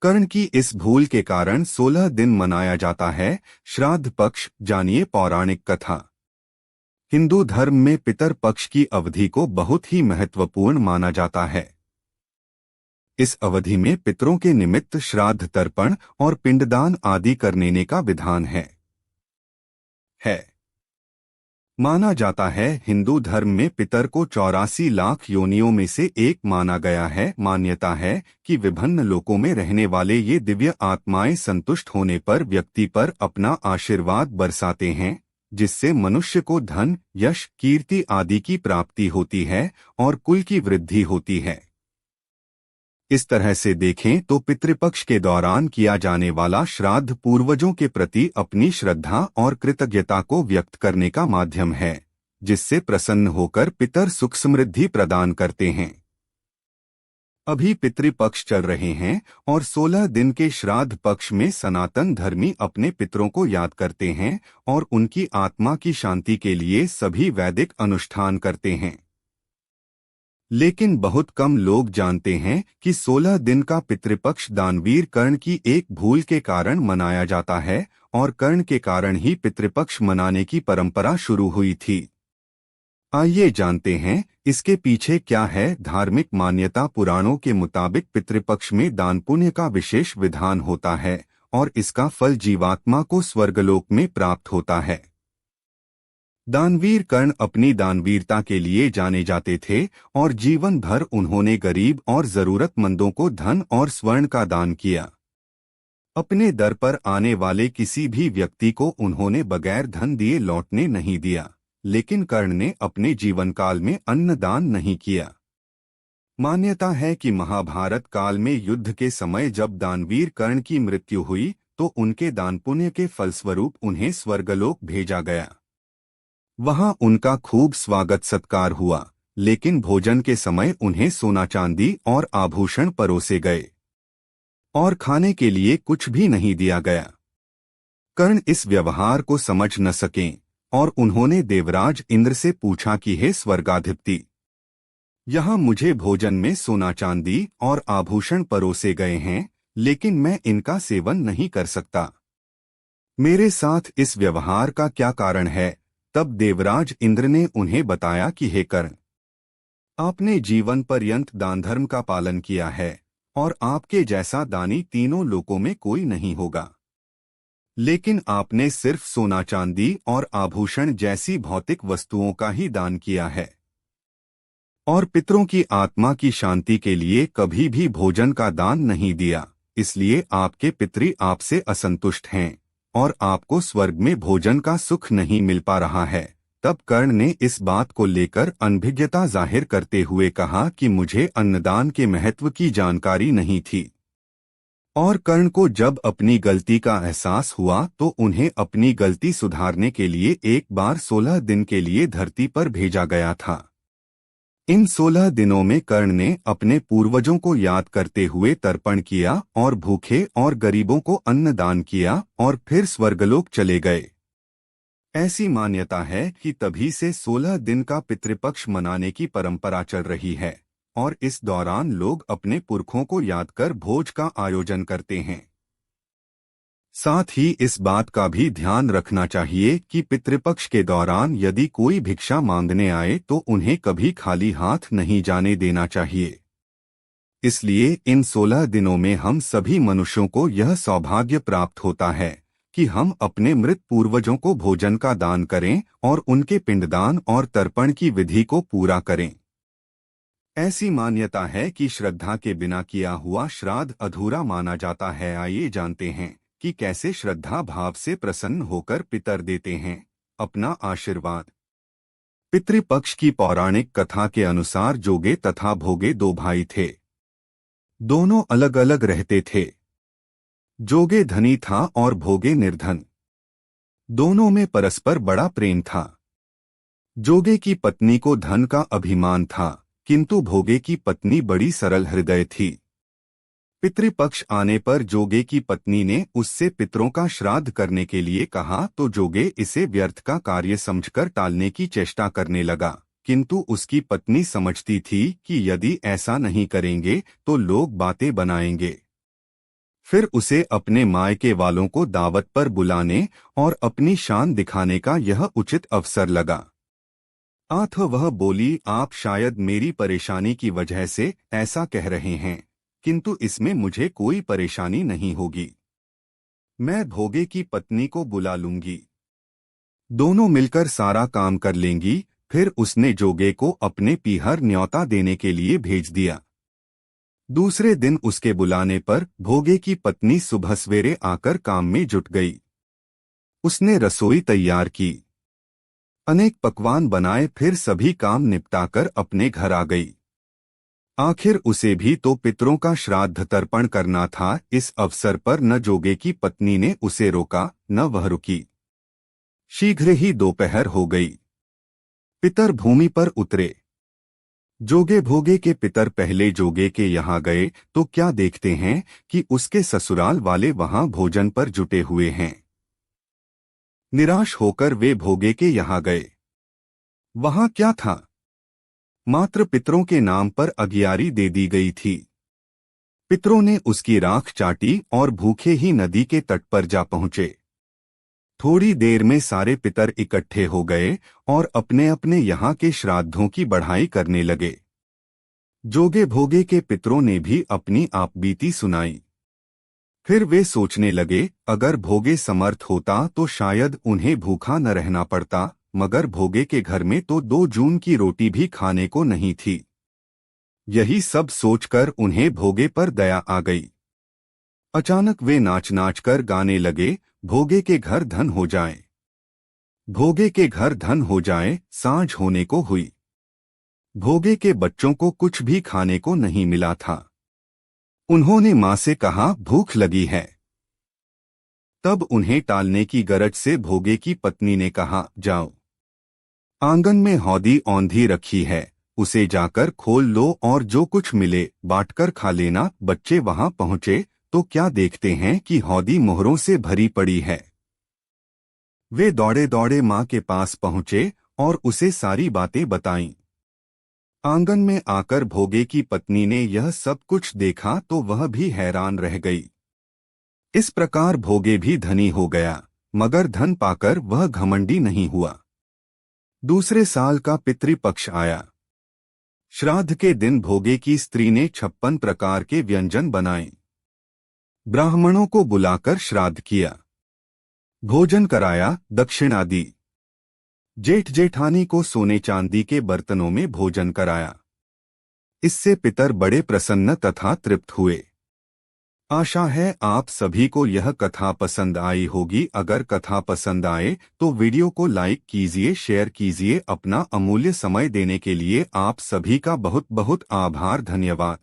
कर्ण की इस भूल के कारण 16 दिन मनाया जाता है श्राद्ध पक्ष। जानिए पौराणिक कथा। हिंदू धर्म में पितर पक्ष की अवधि को बहुत ही महत्वपूर्ण माना जाता है। इस अवधि में पितरों के निमित्त श्राद्ध तर्पण और पिंडदान आदि करने का विधान है। माना जाता है हिंदू धर्म में पितर को 84 लाख योनियों में से एक माना गया है। मान्यता है कि विभिन्न लोकों में रहने वाले ये दिव्य आत्माएं संतुष्ट होने पर व्यक्ति पर अपना आशीर्वाद बरसाते हैं, जिससे मनुष्य को धन, यश, कीर्ति आदि की प्राप्ति होती है और कुल की वृद्धि होती है। इस तरह से देखें तो पितृपक्ष के दौरान किया जाने वाला श्राद्ध पूर्वजों के प्रति अपनी श्रद्धा और कृतज्ञता को व्यक्त करने का माध्यम है, जिससे प्रसन्न होकर पितर सुख समृद्धि प्रदान करते हैं। अभी पितृपक्ष चल रहे हैं और 16 दिन के श्राद्ध पक्ष में सनातन धर्मी अपने पितरों को याद करते हैं और उनकी आत्मा की शांति के लिए सभी वैदिक अनुष्ठान करते हैं। लेकिन बहुत कम लोग जानते हैं कि 16 दिन का पितृपक्ष दानवीर कर्ण की एक भूल के कारण मनाया जाता है और कर्ण के कारण ही पितृपक्ष मनाने की परंपरा शुरू हुई थी। आइए जानते हैं इसके पीछे क्या है धार्मिक मान्यता। पुराणों के मुताबिक पितृपक्ष में दान पुण्य का विशेष विधान होता है और इसका फल जीवात्मा को स्वर्गलोक में प्राप्त होता है। दानवीर कर्ण अपनी दानवीरता के लिए जाने जाते थे और जीवन भर उन्होंने गरीब और जरूरतमंदों को धन और स्वर्ण का दान किया। अपने दर पर आने वाले किसी भी व्यक्ति को उन्होंने बगैर धन दिए लौटने नहीं दिया, लेकिन कर्ण ने अपने जीवन काल में अन्न दान नहीं किया। मान्यता है कि महाभारत काल में युद्ध के समय जब दानवीर कर्ण की मृत्यु हुई तो उनके दान पुण्य के फलस्वरूप उन्हें स्वर्गलोक भेजा गया। वहां उनका खूब स्वागत सत्कार हुआ, लेकिन भोजन के समय उन्हें सोना चांदी और आभूषण परोसे गए और खाने के लिए कुछ भी नहीं दिया गया। कर्ण इस व्यवहार को समझ न सके और उन्होंने देवराज इंद्र से पूछा कि हे स्वर्गाधिपति, यहाँ मुझे भोजन में सोना चांदी और आभूषण परोसे गए हैं, लेकिन मैं इनका सेवन नहीं कर सकता। मेरे साथ इस व्यवहार का क्या कारण है? तब देवराज इंद्र ने उन्हें बताया कि हे कर्ण, आपने जीवन पर्यंत दान धर्म का पालन किया है और आपके जैसा दानी तीनों लोकों में कोई नहीं होगा। लेकिन आपने सिर्फ सोना चांदी और आभूषण जैसी भौतिक वस्तुओं का ही दान किया है और पितरों की आत्मा की शांति के लिए कभी भी भोजन का दान नहीं दिया। इसलिए आपके पितरी आपसे असंतुष्ट हैं और आपको स्वर्ग में भोजन का सुख नहीं मिल पा रहा है। तब कर्ण ने इस बात को लेकर अनभिज्ञता जाहिर करते हुए कहा कि मुझे अन्नदान के महत्व की जानकारी नहीं थी। और कर्ण को जब अपनी गलती का एहसास हुआ तो उन्हें अपनी गलती सुधारने के लिए एक बार 16 दिन के लिए धरती पर भेजा गया था। इन 16 दिनों में कर्ण ने अपने पूर्वजों को याद करते हुए तर्पण किया और भूखे और गरीबों को अन्न दान किया और फिर स्वर्गलोक चले गए। ऐसी मान्यता है कि तभी से 16 दिन का पितृपक्ष मनाने की परंपरा चल रही है और इस दौरान लोग अपने पुरखों को याद कर भोज का आयोजन करते हैं। साथ ही इस बात का भी ध्यान रखना चाहिए कि पितृपक्ष के दौरान यदि कोई भिक्षा मांगने आए तो उन्हें कभी खाली हाथ नहीं जाने देना चाहिए। इसलिए इन 16 दिनों में हम सभी मनुष्यों को यह सौभाग्य प्राप्त होता है कि हम अपने मृत पूर्वजों को भोजन का दान करें और उनके पिंडदान और तर्पण की विधि को पूरा करें। ऐसी मान्यता है कि श्रद्धा के बिना किया हुआ श्राद्ध अधूरा माना जाता है। आइए जानते हैं कि कैसे श्रद्धा भाव से प्रसन्न होकर पितर देते हैं अपना आशीर्वाद। पितृपक्ष की पौराणिक कथा के अनुसार जोगे तथा भोगे दो भाई थे। दोनों अलग अलग रहते थे। जोगे धनी था और भोगे निर्धन। दोनों में परस्पर बड़ा प्रेम था। जोगे की पत्नी को धन का अभिमान था, किंतु भोगे की पत्नी बड़ी सरल हृदय थी। पितृपक्ष आने पर जोगे की पत्नी ने उससे पितरों का श्राद्ध करने के लिए कहा तो जोगे इसे व्यर्थ का कार्य समझकर टालने की चेष्टा करने लगा, किंतु उसकी पत्नी समझती थी कि यदि ऐसा नहीं करेंगे तो लोग बातें बनाएंगे। फिर उसे अपने मायके वालों को दावत पर बुलाने और अपनी शान दिखाने का यह उचित अवसर लगा। वह बोली, आप शायद मेरी परेशानी की वजह से ऐसा कह रहे हैं, किंतु इसमें मुझे कोई परेशानी नहीं होगी। मैं भोगे की पत्नी को बुला लूंगी, दोनों मिलकर सारा काम कर लेंगी। फिर उसने जोगे को अपने पीहर न्योता देने के लिए भेज दिया। दूसरे दिन उसके बुलाने पर भोगे की पत्नी सुबह सवेरे आकर काम में जुट गई। उसने रसोई तैयार की, अनेक पकवान बनाए, फिर सभी काम निपटाकर अपने घर आ गई। आखिर उसे भी तो पितरों का श्राद्ध तर्पण करना था। इस अवसर पर न जोगे की पत्नी ने उसे रोका, न वह रुकी। शीघ्र ही दोपहर हो गई। पितर भूमि पर उतरे। जोगे भोगे के पितर पहले जोगे के यहाँ गए तो क्या देखते हैं कि उसके ससुराल वाले वहां भोजन पर जुटे हुए हैं। निराश होकर वे भोगे के यहाँ गए। वहां क्या था? मात्र पितरों के नाम पर अगियारी दे दी गई थी। पितरों ने उसकी राख चाटी और भूखे ही नदी के तट पर जा पहुंचे। थोड़ी देर में सारे पितर इकट्ठे हो गए और अपने अपने यहाँ के श्राद्धों की बढ़ाई करने लगे। जोगे भोगे के पितरों ने भी अपनी आपबीती सुनाई। फिर वे सोचने लगे, अगर भोगे समर्थ होता तो शायद उन्हें भूखा न रहना पड़ता, मगर भोगे के घर में तो 2 जून की रोटी भी खाने को नहीं थी। यही सब सोचकर उन्हें भोगे पर दया आ गई। अचानक वे नाच नाच कर गाने लगे, भोगे के घर धन हो जाए, भोगे के घर धन हो जाए। सांझ होने को हुई। भोगे के बच्चों को कुछ भी खाने को नहीं मिला था। उन्होंने मां से कहा, भूख लगी है। तब उन्हें टालने की गरज से भोगे की पत्नी ने कहा, जाओ, आंगन में हौदी औंधी रखी है, उसे जाकर खोल लो और जो कुछ मिले बांटकर खा लेना। बच्चे वहां पहुंचे तो क्या देखते हैं कि हौदी मोहरों से भरी पड़ी है। वे दौड़े दौड़े मां के पास पहुंचे और उसे सारी बातें बताईं। आंगन में आकर भोगे की पत्नी ने यह सब कुछ देखा तो वह भी हैरान रह गई। इस प्रकार भोगे भी धनी हो गया, मगर धन पाकर वह घमंडी नहीं हुआ। दूसरे साल का पितृपक्ष आया। श्राद्ध के दिन भोगे की स्त्री ने 56 प्रकार के व्यंजन बनाए। ब्राह्मणों को बुलाकर श्राद्ध किया, भोजन कराया, दक्षिणा दी। जेठ जेठानी को सोने चांदी के बर्तनों में भोजन कराया। इससे पितर बड़े प्रसन्न तथा तृप्त हुए। आशा है आप सभी को यह कथा पसंद आई होगी। अगर कथा पसंद आए तो वीडियो को लाइक कीजिए, शेयर कीजिए। अपना अमूल्य समय देने के लिए आप सभी का बहुत बहुत आभार, धन्यवाद।